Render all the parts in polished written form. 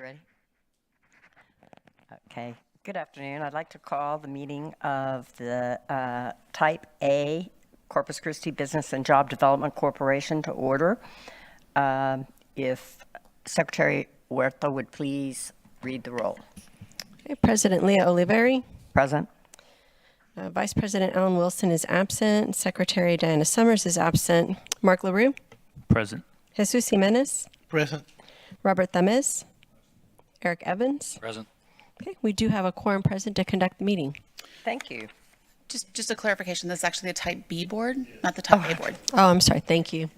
We ready? Okay. Good afternoon. I'd like to call the meeting of the Type A Corpus Christi Business and Job Development Corporation to order. If Secretary Huerta would please read the roll. Okay, President Leah Oliveri. Present. Vice President Alan Wilson is absent. Secretary Diana Summers is absent. Mark LaRue. Present. Jesus Jimenez. Present. Robert Thamez. Eric Evans. Present. Okay, we do have a quorum present to conduct the meeting. Thank you. Just a clarification, this is actually the Type B board, not the Type A board. Oh, I'm sorry. Thank you.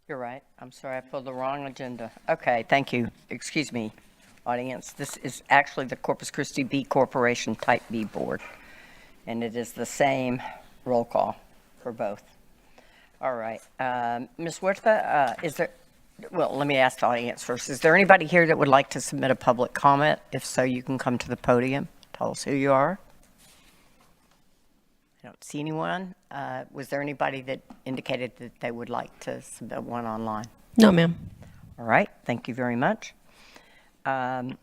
You're right. I'm sorry, I pulled the wrong agenda. Okay, thank you. Excuse me, audience. This is actually the Corpus Christi B Corporation Type B Board, and it is the same roll call for both. All right. Ms. Huerta, is there, well, let me ask the audience first. Is there anybody here that would like to submit a public comment? If so, you can come to the podium. Tell us who you are. I don't see anyone. Was there anybody that indicated that they would like to submit one online? No, ma'am. All right, thank you very much. We'll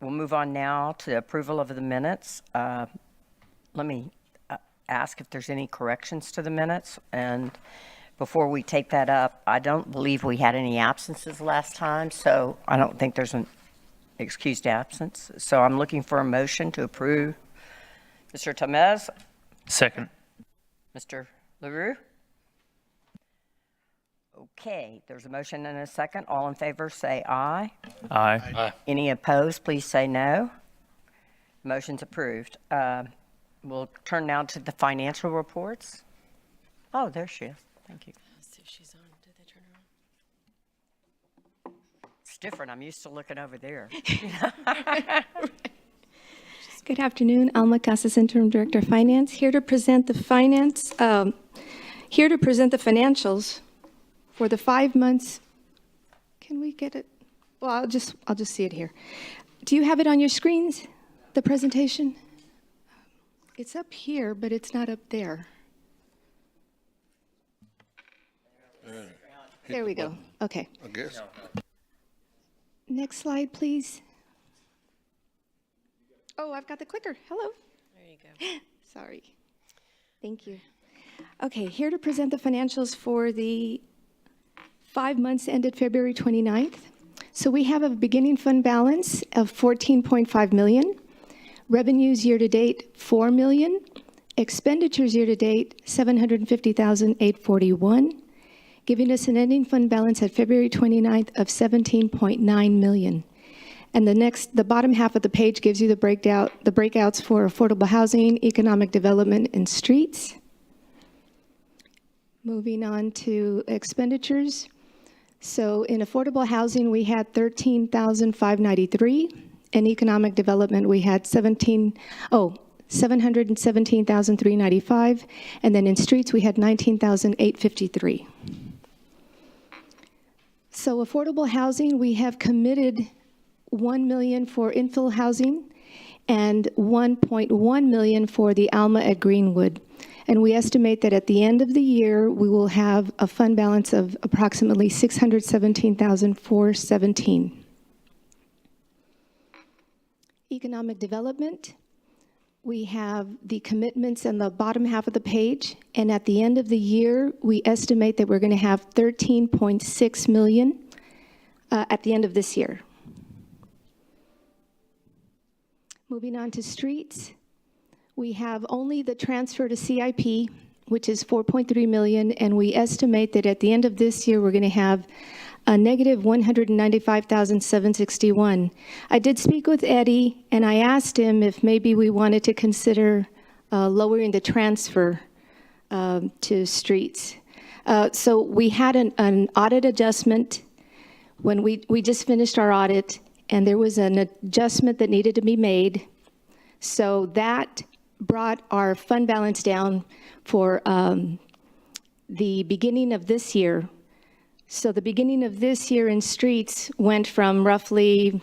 move on now to approval of the minutes. Let me ask if there's any corrections to the minutes. And before we take that up, I don't believe we had any absences last time, so I don't think there's an excused absence. So I'm looking for a motion to approve. Mr. Thamez? Second. Mr. LaRue? Okay, there's a motion and a second. All in favor, say aye. Aye. Aye. Any opposed, please say no. Motion's approved. We'll turn now to the financial reports. Oh, there she is. Thank you. Let's see if she's on. Did they turn her on? It's different. I'm used to looking over there. Good afternoon, Alma Casas, Interim Director of Finance, here to present the financials for the 5 months. Can we get it? Well, I'll just see it here. Do you have it on your screens, the presentation? It's up here, but it's not up there. There we go. Okay. I guess. Next slide, please. Oh, I've got the clicker. Hello. There you go. Sorry. Thank you. Okay, here to present the financials for the 5 months ended February 29th. So we have a beginning fund balance of $14.5 million. Revenues year-to-date, $4 million. Expenditures year-to-date, $750,841, giving us an ending fund balance at February 29th of $17.9 million. And the bottom half of the page gives you the breakouts for affordable housing, economic development, and streets. Moving on to expenditures. So in affordable housing, we had $13,593. In economic development, we had $717,395. And then in streets, we had $19,853. So affordable housing, we have committed $1 million for infill housing and $1.1 million for the Alma at Greenwood. And we estimate that at the end of the year, we will have a fund balance of approximately $617,417. Economic development, we have the commitments in the bottom half of the page. And at the end of the year, we estimate that we're going to have $13.6 million at the end of this year. Moving on to streets, we have only the transfer to CIP, which is $4.3 million, and we estimate that at the end of this year, we're going to have a negative $195,761. I did speak with Eddie, and I asked him if maybe we wanted to consider lowering the transfer to streets. So we had an audit adjustment when we just finished our audit, and there was an adjustment that needed to be made. So that brought our fund balance down for the beginning of this year. So the beginning of this year in streets went from roughly,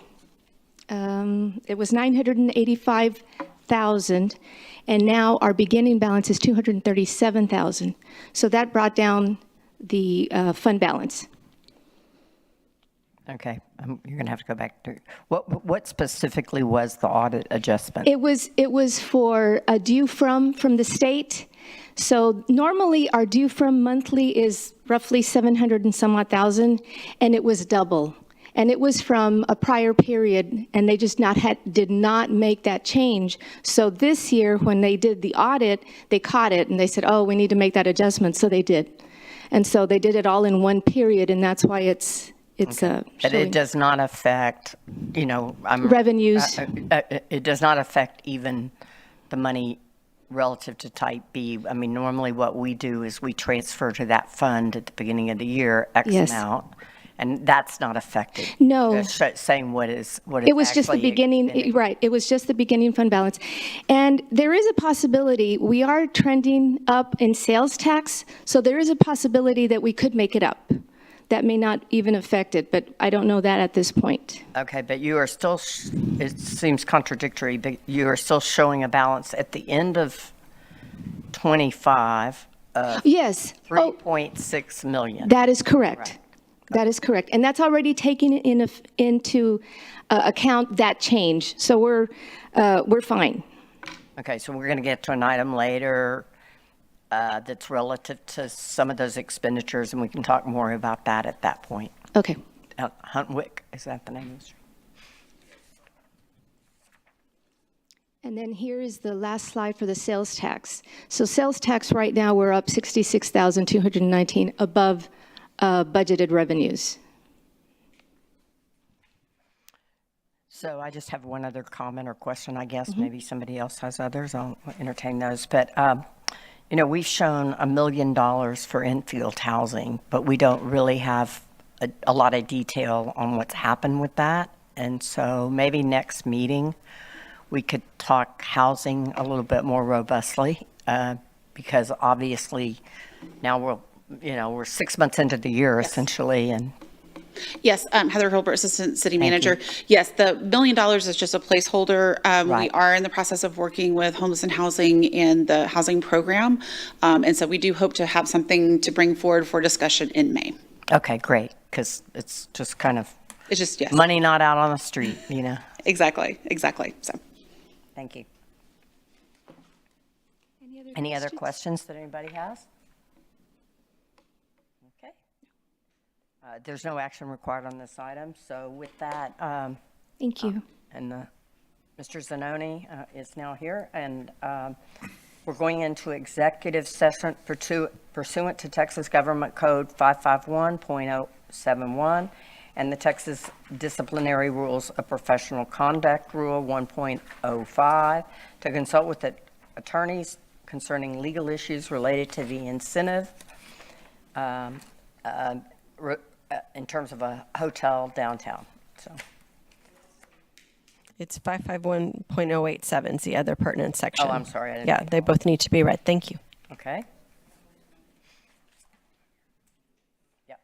it was $985,000, and now our beginning balance is $237,000. So that brought down the fund balance. Okay, you're going to have to go back to, what specifically was the audit adjustment? It was for a due from the state. So normally our due from monthly is roughly 700 and some odd thousand, and it was double. And it was from a prior period, and they just did not make that change. So this year, when they did the audit, they caught it, and they said, oh, we need to make that adjustment, so they did. And so they did it all in one period, and that's why it's But it showing does not affect, revenues. It does not affect even the money relative to type B. I mean, normally what we do is we transfer to that fund at the beginning of the year, X Yes. amount, and that's not affected. No. Just saying what is It was just the actually beginning, expended. right, it was just the beginning fund balance. And there is a possibility, we are trending up in sales tax, so there is a possibility that we could make it up. That may not even affect it, but I don't know that at this point. Okay, but you are still, it seems contradictory, but you are still showing a balance at the end of 25 of Yes, oh, 3.6 million. that is correct. Right. That is correct. And that's already taken into account that change, so we're fine. Okay, so we're going to get to an item later that's relative to some of those expenditures, and we can talk more about that at that point. Okay. Huntwick, is that the name of the street? And then here is the last slide for the sales tax. So sales tax right now, we're up 66,219 above budgeted revenues. So I just have one other comment or question, I guess. Maybe somebody else has others. I'll entertain those. But, we've shown $1 million for infield housing, but we don't really have a lot of detail on what's happened with that. And so maybe next meeting, we could talk housing a little bit more robustly, because obviously now we're 6 months into the year essentially, and Yes, Heather Hilbert, Assistant City Manager. Yes, the $1 million is just a placeholder. We Right. are in the process of working with Homeless and Housing and the housing program. And so we do hope to have something to bring forward for discussion in May. okay, great, because it's just kind of It's just, yes, money not out on the street, exactly. So, Thank you. Any other questions that anybody has? Okay. There's no action required on this item, so with that, Thank you. and Mr. Zanoni is now here, and we're going into executive session pursuant to Texas Government Code 551.071 and the Texas Disciplinary Rules of Professional Conduct Rule 1.05 to consult with the attorneys concerning legal issues related to the incentive in terms of a hotel downtown. So, It's 551.087 is the other pertinent section. Oh, I'm sorry, I didn't Yeah, read they both need to be read. Thank you. okay. Yep.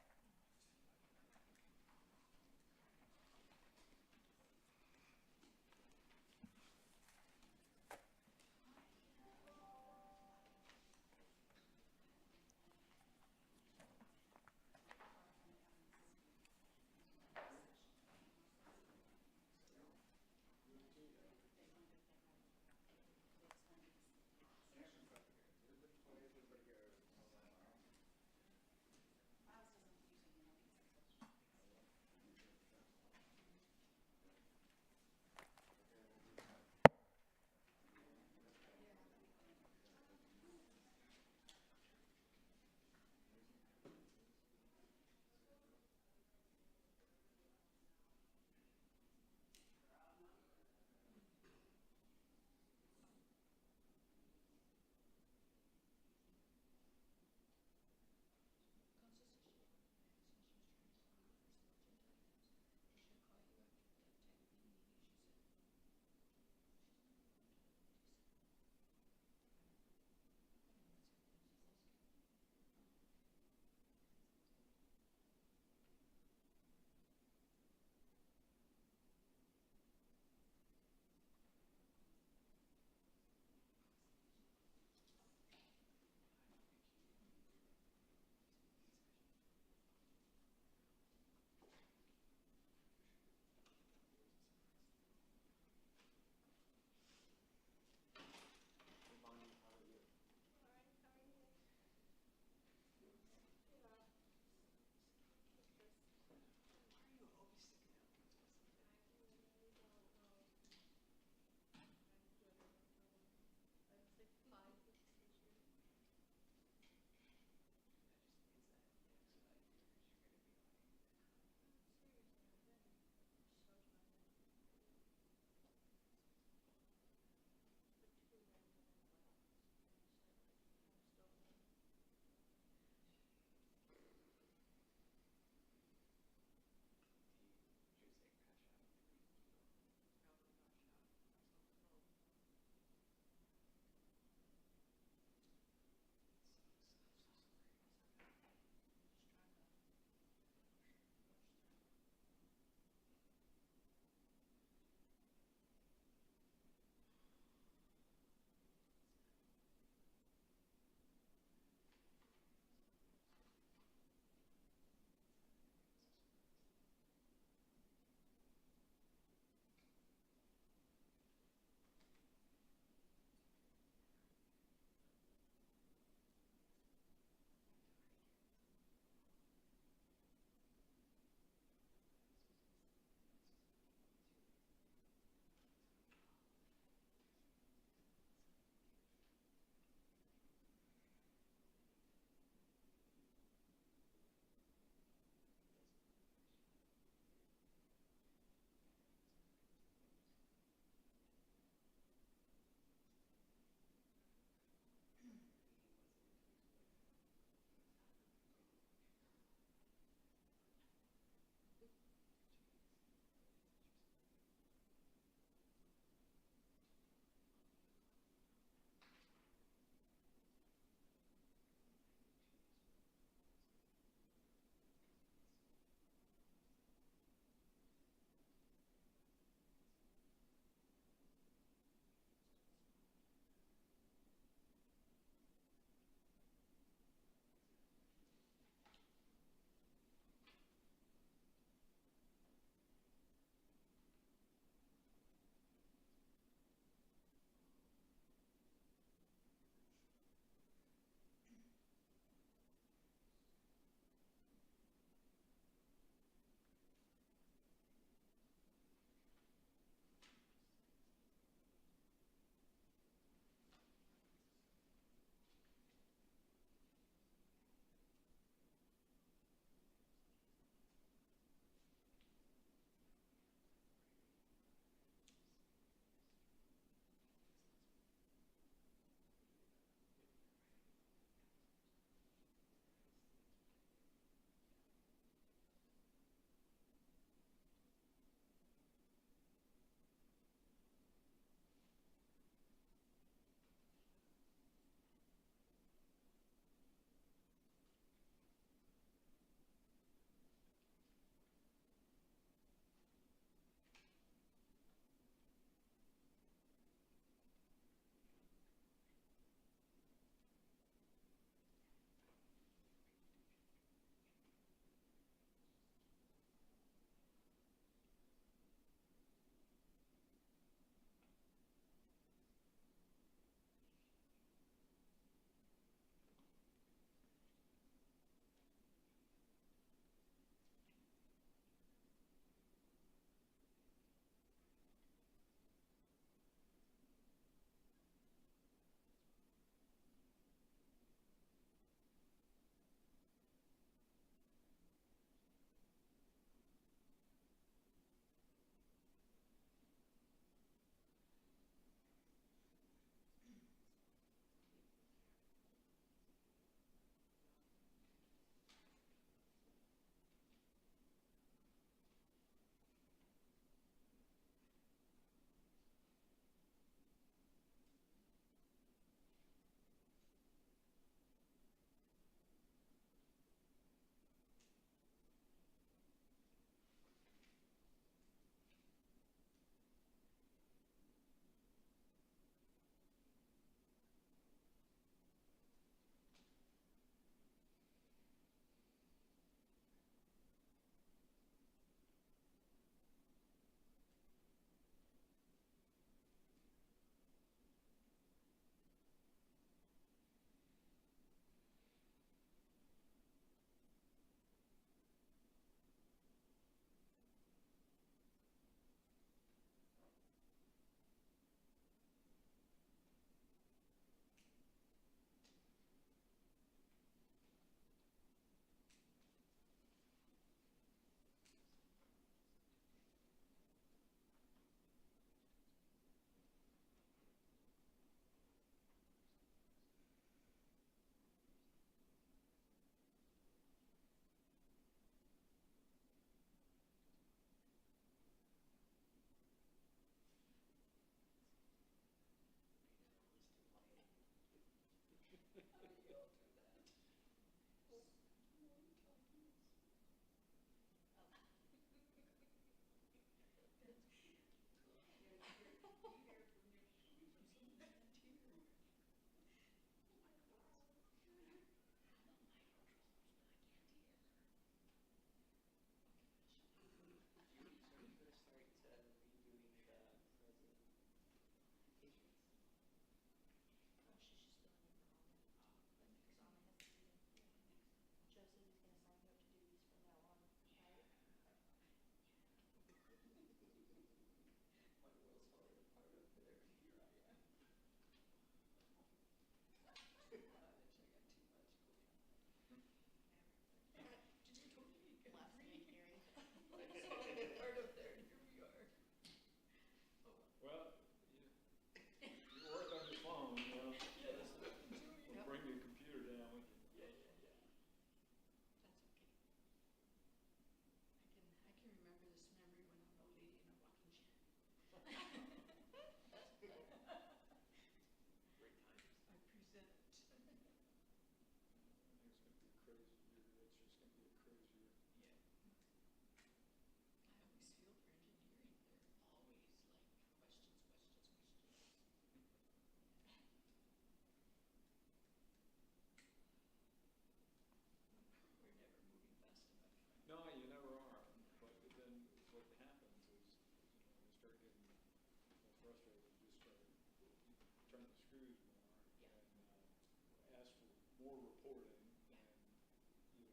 more reporting and,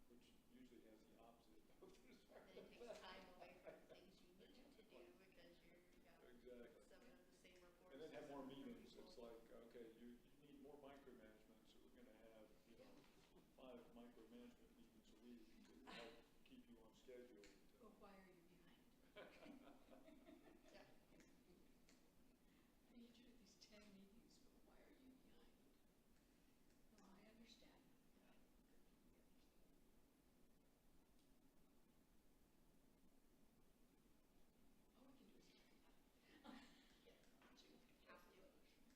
which usually has the opposite of this. And then it takes time away from the things you need to do because you're, Exactly. some of the same reports. And then have more meetings. It's like, okay, you need more micromanagement, so we're gonna have, 5 micromanagement meetings a week to help keep you on schedule. Well, why are you behind? Yeah. You do these 10 meetings, but why are you behind? No, I understand. All we can do is. Yeah, you have to.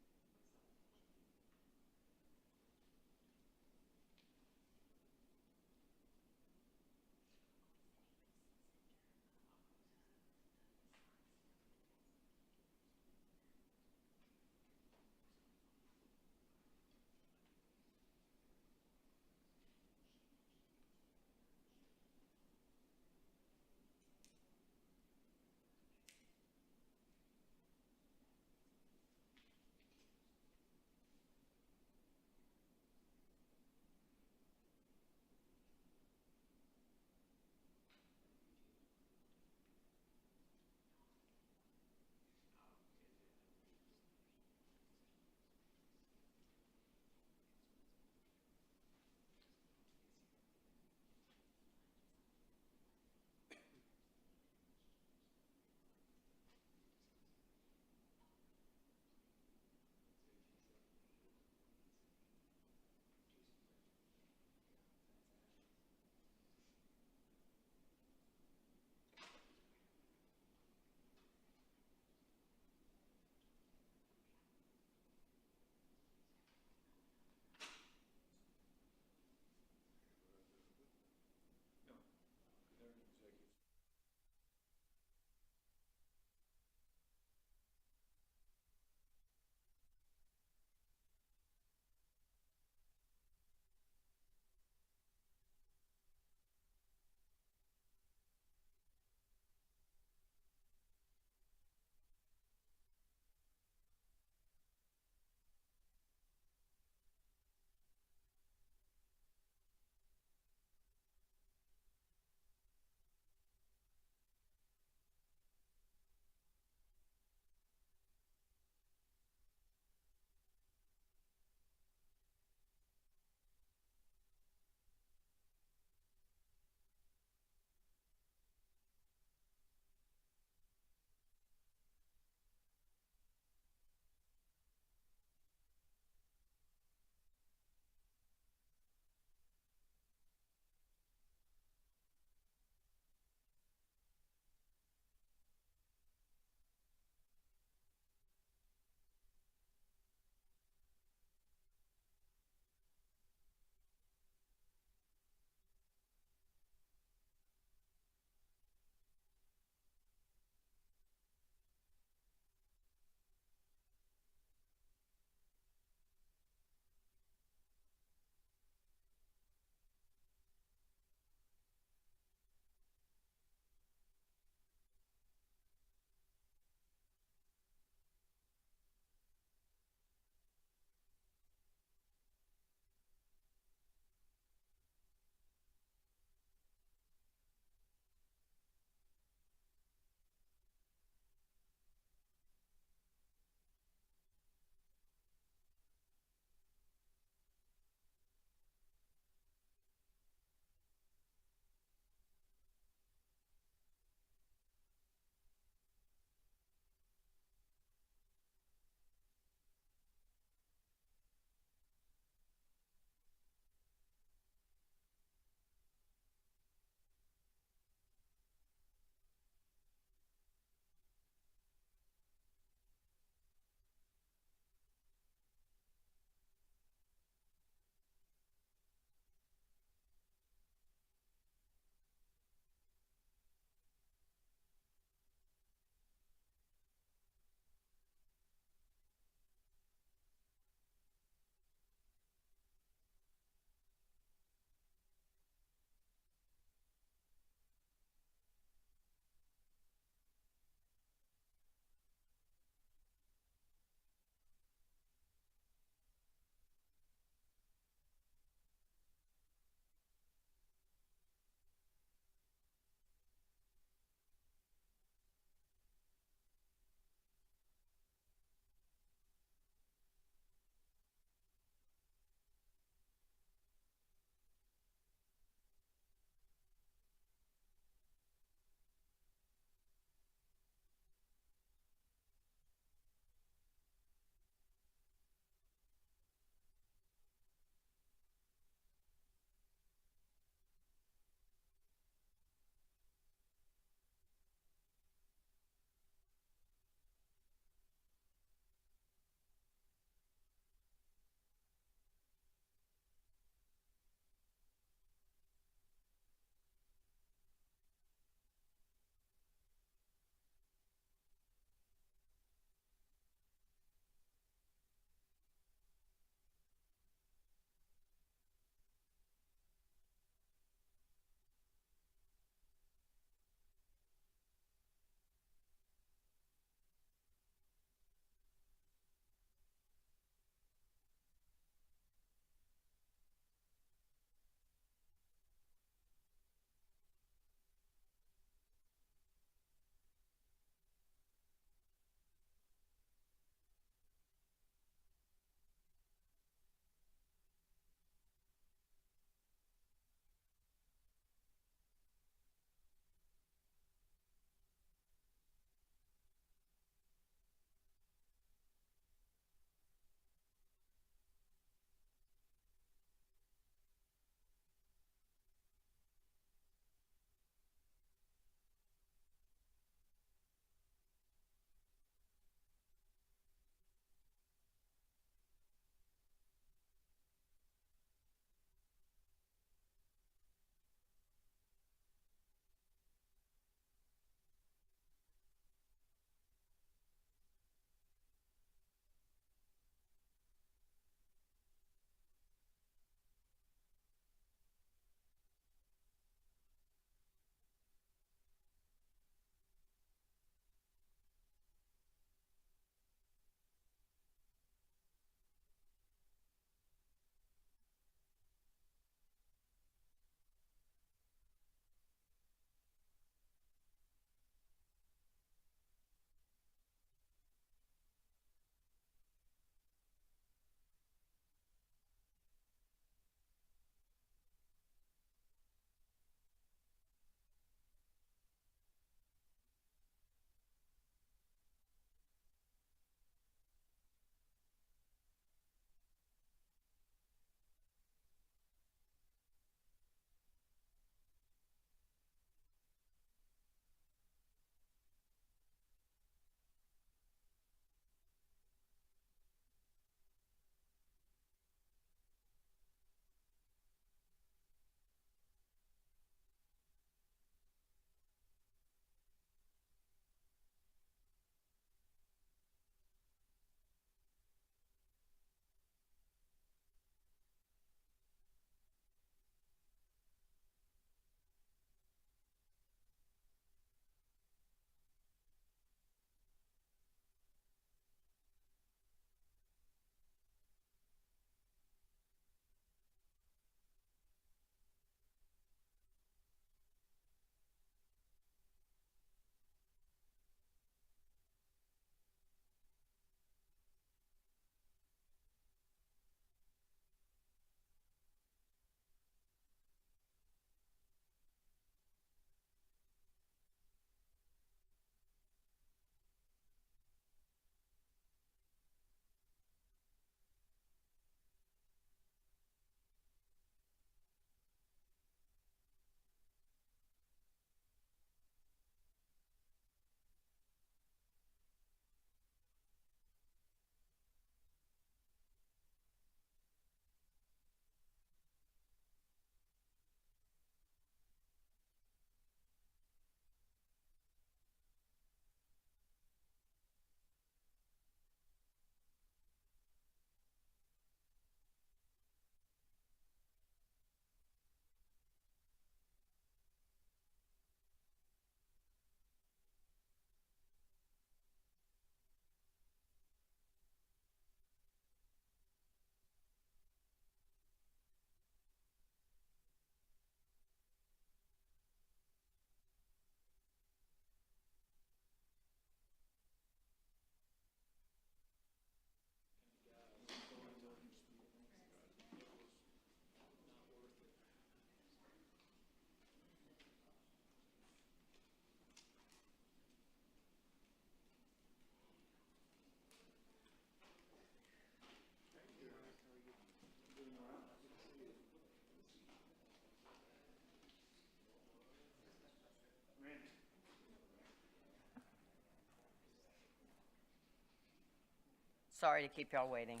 Sorry to keep y'all waiting.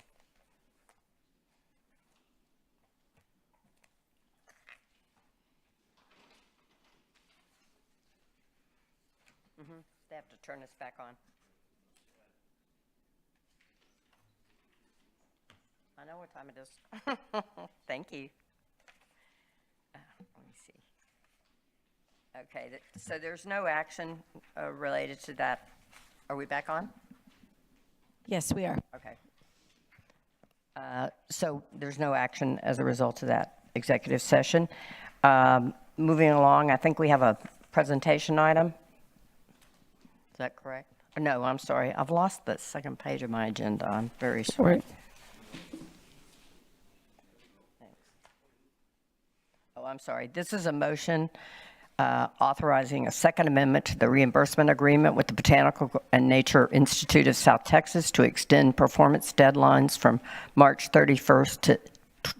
They have to turn this back on. I know what time it is. Thank you. Let me see. Okay, so there's no action related to that. Are we back on? Yes, we are. Okay. So there's no action as a result of that executive session. Moving along, I think we have a presentation item. Is that correct? No, I'm sorry. I've lost the second page of my agenda. I'm very sorry. Right. Thanks. Oh, I'm sorry. This is a motion authorizing a second amendment to the reimbursement agreement with the Botanical and Nature Institute of South Texas to extend performance deadlines from March 31st to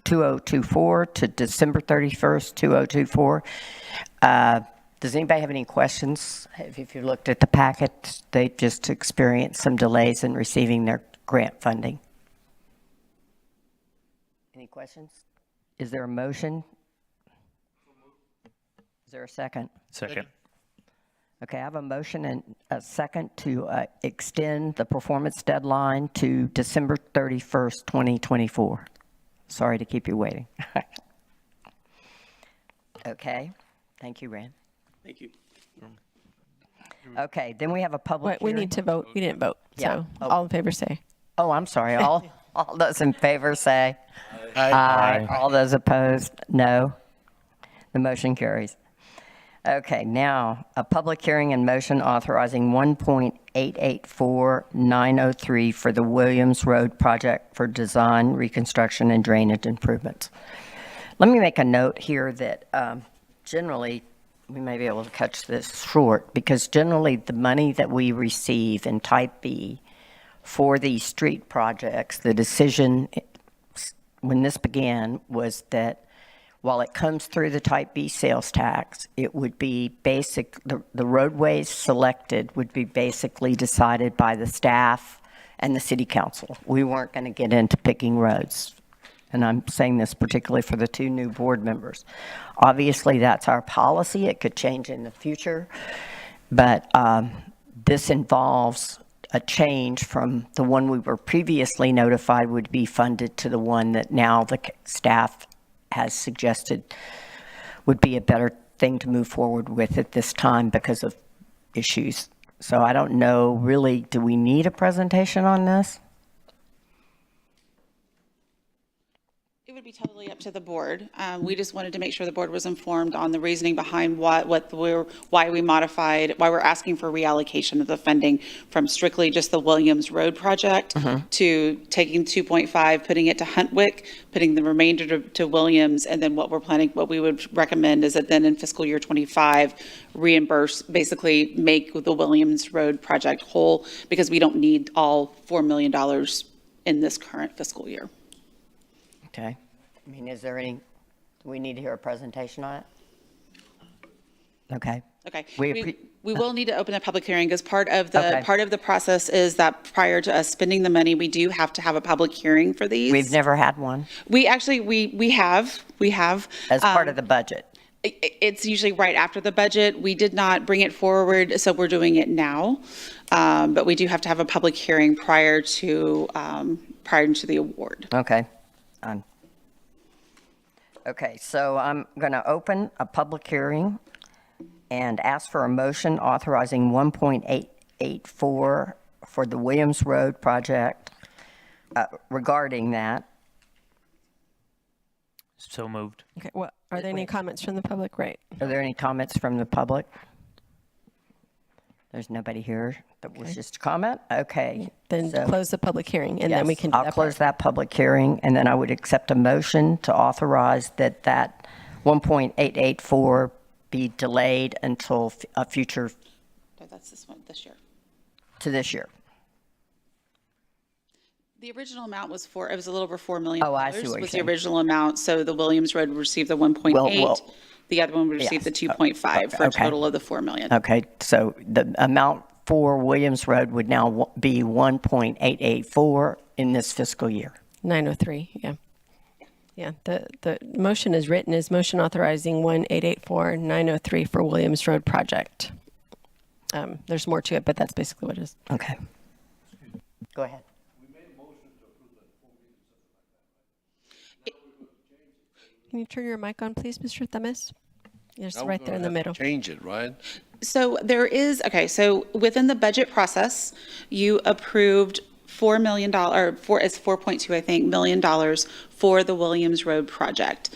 2024 to December 31st, 2024. Does anybody have any questions? If you looked at the packet, they just experienced some delays in receiving their grant funding. Any questions? Is there a motion? Is there a second? Second. Okay, I have a motion and a second to extend the performance deadline to December 31st, 2024. Sorry to keep you waiting. Okay, thank you, Rand. Thank you. Okay, then we have a public Wait, we hearing. need to vote. We didn't vote. Yeah. So Oh. all in favor say. Oh, I'm sorry. All those in favor say Aye. aye. All those opposed, no. The motion carries. Okay, now, a public hearing and motion authorizing 1.884903 for the Williams Road project for design, reconstruction, and drainage improvements. Let me make a note here that generally, we may be able to cut this short, because generally the money that we receive in Type B for these street projects, the decision when this began was that while it comes through the Type B sales tax, it would be basic, the roadways selected would be basically decided by the staff and the city council. We weren't going to get into picking roads. And I'm saying this particularly for the two new board members. Obviously, that's our policy. It could change in the future. But this involves a change from the one we were previously notified would be funded to the one that now the staff has suggested would be a better thing to move forward with at this time because of issues. So I don't know, really, do we need a presentation on this? It would be totally up to the board. We just wanted to make sure the board was informed on the reasoning behind why we modified, why we're asking for reallocation of the funding from strictly just the Williams Road project to taking 2.5, putting it to Huntwick, putting the remainder to Williams, and then what we would recommend is that then in fiscal year 25, reimburse, basically make the Williams Road project whole, because we don't need all $4 million in this current fiscal year. Okay. I mean, is there any, do we need to hear a presentation on it? Okay. Okay. We We will need to open a public hearing, because part of Okay. the process is that prior to us spending the money, we do have to have a public hearing for these. We've never had one We actually, we have. as part of the budget. It's usually right after the budget. We did not bring it forward, so we're doing it now. But we do have to have a public hearing prior to the award. Okay. Okay, so I'm going to open a public hearing and ask for a motion authorizing 1.884 for the Williams Road project regarding that. So moved. Okay. Well, are there any comments from the public? Right. Are there any comments from the public? There's nobody here that wishes to comment? Okay. Then so- close the public hearing, and then we Yes, can do I'll that close part. that public hearing, and then I would accept a motion to authorize that 1.884 be delayed until a future, That's this one, this year. to this year. The original amount was it was a little over $4 million. Oh, I see what you're Was the saying. original amount, so the Williams Road would receive the 1.8. Well, The other one would receive the yes. 2.5 for a Okay. total of the 4 million. Okay, so the amount for Williams Road would now be 1.884, in this fiscal year. 903, yeah. Yeah, the motion is written as motion authorizing 1884903 for Williams Road project. There's more to it, but that's basically what it is. Okay. Go ahead. Can you turn your mic on, please, Mr. Themis? It's Now we're right there in the gonna have middle. to change it, right? So there is, okay, so within the budget process, you approved $4 million, or it's 4.2, I think, $million for the Williams Road project.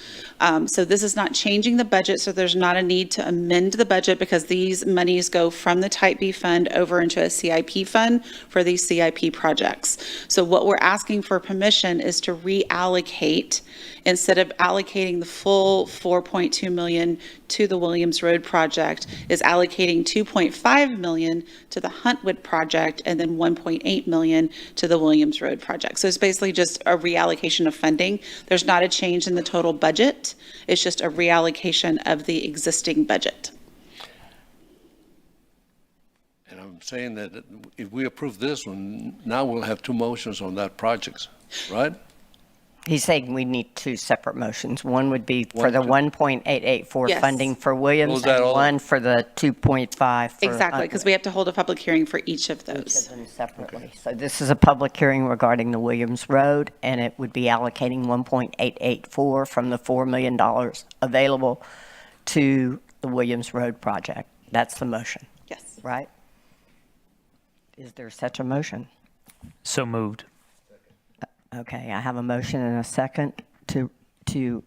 So this is not changing the budget, so there's not a need to amend the budget because these monies go from the Type B fund over into a CIP fund for these CIP projects. So what we're asking for permission is to reallocate, instead of allocating the full 4.2 million to the Williams Road project, is allocating 2.5 million to the Huntwood project and then 1.8 million to the Williams Road project. So it's basically just a reallocation of funding. There's not a change in the total budget. It's just a reallocation of the existing budget. And I'm saying that if we approve this one, now we'll have two motions on that project, right? He's saying we need two separate motions. One would be for the One, 1.884 Yes. funding for Williams, Was that and all? one for the 2.5 for Exactly, because we have to hold a public hearing for each of those. them separately. So this is a public hearing regarding the Williams Road, and it would be allocating 1.884 from the $4 million available to the Williams Road project. That's the motion, Yes. right? Is there such a motion? So moved. Okay, I have a motion and a second to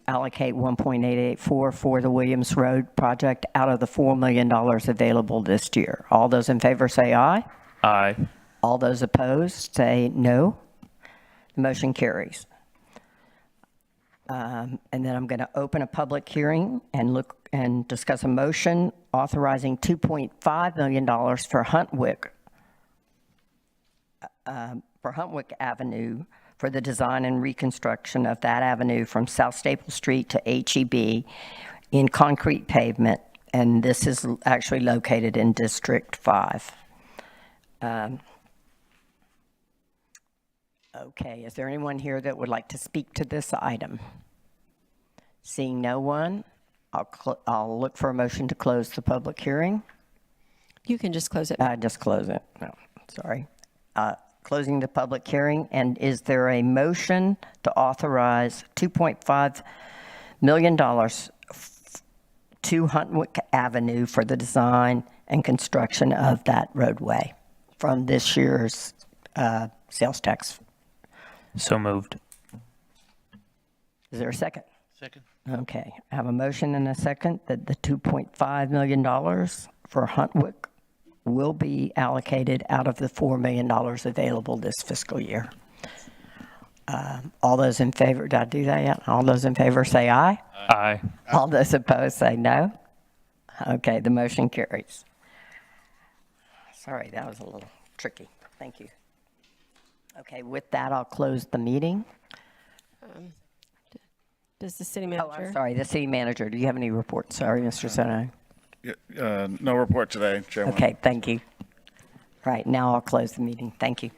allocate 1.884 for the Williams Road project out of the $4 million available this year. All those in favor say aye. Aye. All those opposed say no. The motion carries. And then I'm going to open a public hearing and look and discuss a motion authorizing $2.5 million for Huntwick Avenue for the design and reconstruction of that avenue from South Staple Street to HEB in concrete pavement. And this is actually located in District 5. Okay, is there anyone here that would like to speak to this item? Seeing no one, I'll look for a motion to close the public hearing. You can just close it. Just close it. No, sorry. Closing the public hearing. And is there a motion to authorize $2.5 million to Huntwick Avenue for the design and construction of that roadway from this year's sales tax? So moved. Is there a second? Second. Okay, I have a motion and a second that the $2.5 million for Huntwick will be allocated out of the $4 million available this fiscal year. All those in favor, did I do that yet? All those in favor say aye. Aye. All those opposed say no. Okay, the motion carries. Sorry, that was a little tricky. Thank you. Okay, with that, I'll close the meeting. Does the city Oh, manager? I'm sorry, the city manager. Do you have any reports? Sorry, Mr. Sono. No report today, Chairman. Okay, thank you. Right, now I'll close the meeting. Thank you.